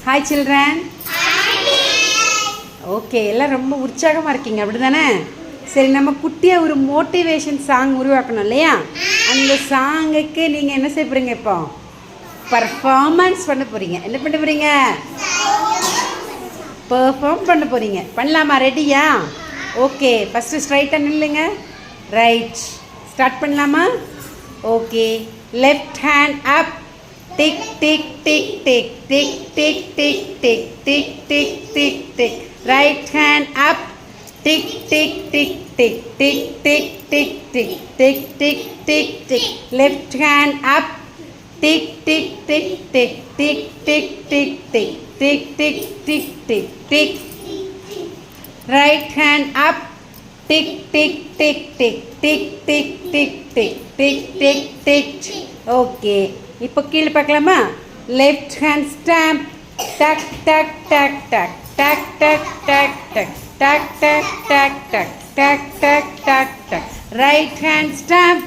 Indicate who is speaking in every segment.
Speaker 1: Hi children. Okay, எல்லாம் ரொம்ப உற்சாகமாக இருக்கீங்க அப்படி தானே? சரி, நம்ம குட்டியாக ஒரு மோட்டிவேஷன் சாங் உருவாக்கணும் இல்லையா? அந்த சாங்குக்கு நீங்கள் என்ன செய்ய போகிறீங்க? இப்போ பர்ஃபார்மன்ஸ் பண்ண போகிறீங்க. என்ன பண்ண போகிறீங்க? பெர்ஃபார்ம் பண்ண போகிறீங்க. பண்ணலாமா? ரெடியா? ஓகே, ஃபஸ்ட்டு ஸ்ட்ரைட்டாக நில்லுங்க. ரைட், ஸ்டார்ட் பண்ணலாமா? Okay, left hand up. Tick tick tick tick tick tick tick tick tick tick tick tick. Right hand up. Tick tick tick tick tick tick tick tick tick tick tick tick. Left hand up. Tick tick tick tick tick tick tick tick tick tick tick tick tick. Right hand up. Tick tick tick tick tick tick tick tick tick tick tick. Okay, இப்போ கீழே பார்க்கலாமா? Left hand stamp. டக் டக் டக் டக் டக் டக் டக் டக் டக் டக் டக் டக் டக் டக் டக் டக். Right hand stamp.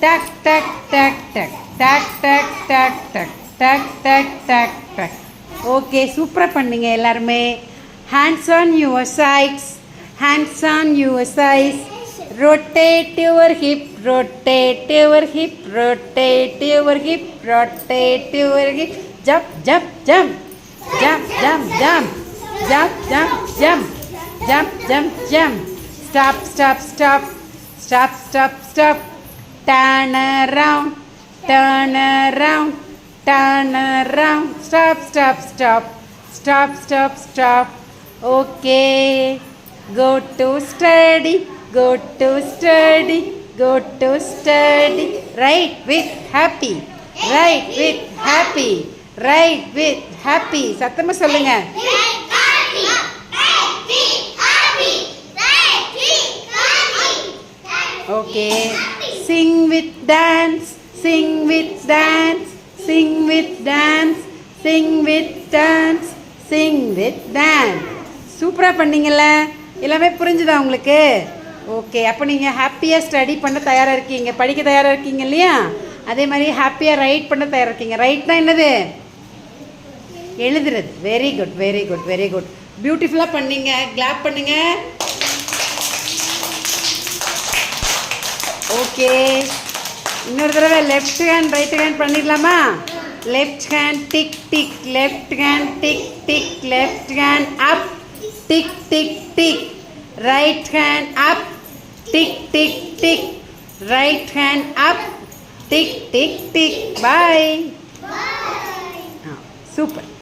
Speaker 1: டக் டக் டக் டக் டக் டக் டக் டக் டக் டக் டக் டக். ஓகே, சூப்பராக பண்ணீங்க எல்லாருமே. Hands on your sides. Hands on your sides. Rotate your hip, rotate your hip, rotate your hip, rotate your hip. Jump, jump, jump, jump, jump, jump, jump, jump, jump, jump, jump, jump. Stop, stop, stop, stop, stop, stop. Turn around, turn around, turn around. Stop, stop, stop, stop, stop, stop. Okay. Go to study, go to study, go to study. Write with happy, write with happy, write with happy. சத்தமா சொல்லுங்க. Okay. Sing with dance, sing with dance, sing with dance, sing with dance, sing with dance. சூப்பராக பண்ணீங்கல்ல? எல்லாமே புரிஞ்சுதா உங்களுக்கு? Okay, அப்போ நீங்கள் ஹாப்பியாக study பண்ண தயாராக இருக்கீங்க, படிக்க தயாராக இருக்கீங்க இல்லையா? அதே மாதிரி ஹாப்பியாக ரைட் பண்ண தயாராக இருக்கீங்க. ரைட்னா என்னது? எழுதுறது. Very good, very good, very good. பியூட்டிஃபுல்லாக பண்ணீங்க. கிளாப் பண்ணுங்க. ஓகே, இன்னொரு தடவை லெஃப்ட் ஹேண்ட் ரைட் ஹேண்ட் பண்ணிடலாமா? Left hand tick tick, left hand tick tick, left hand up. Tick tick tick. Right hand up. Tick tick tick. Right hand up. Tick tick tick. Bye. Bye. Super.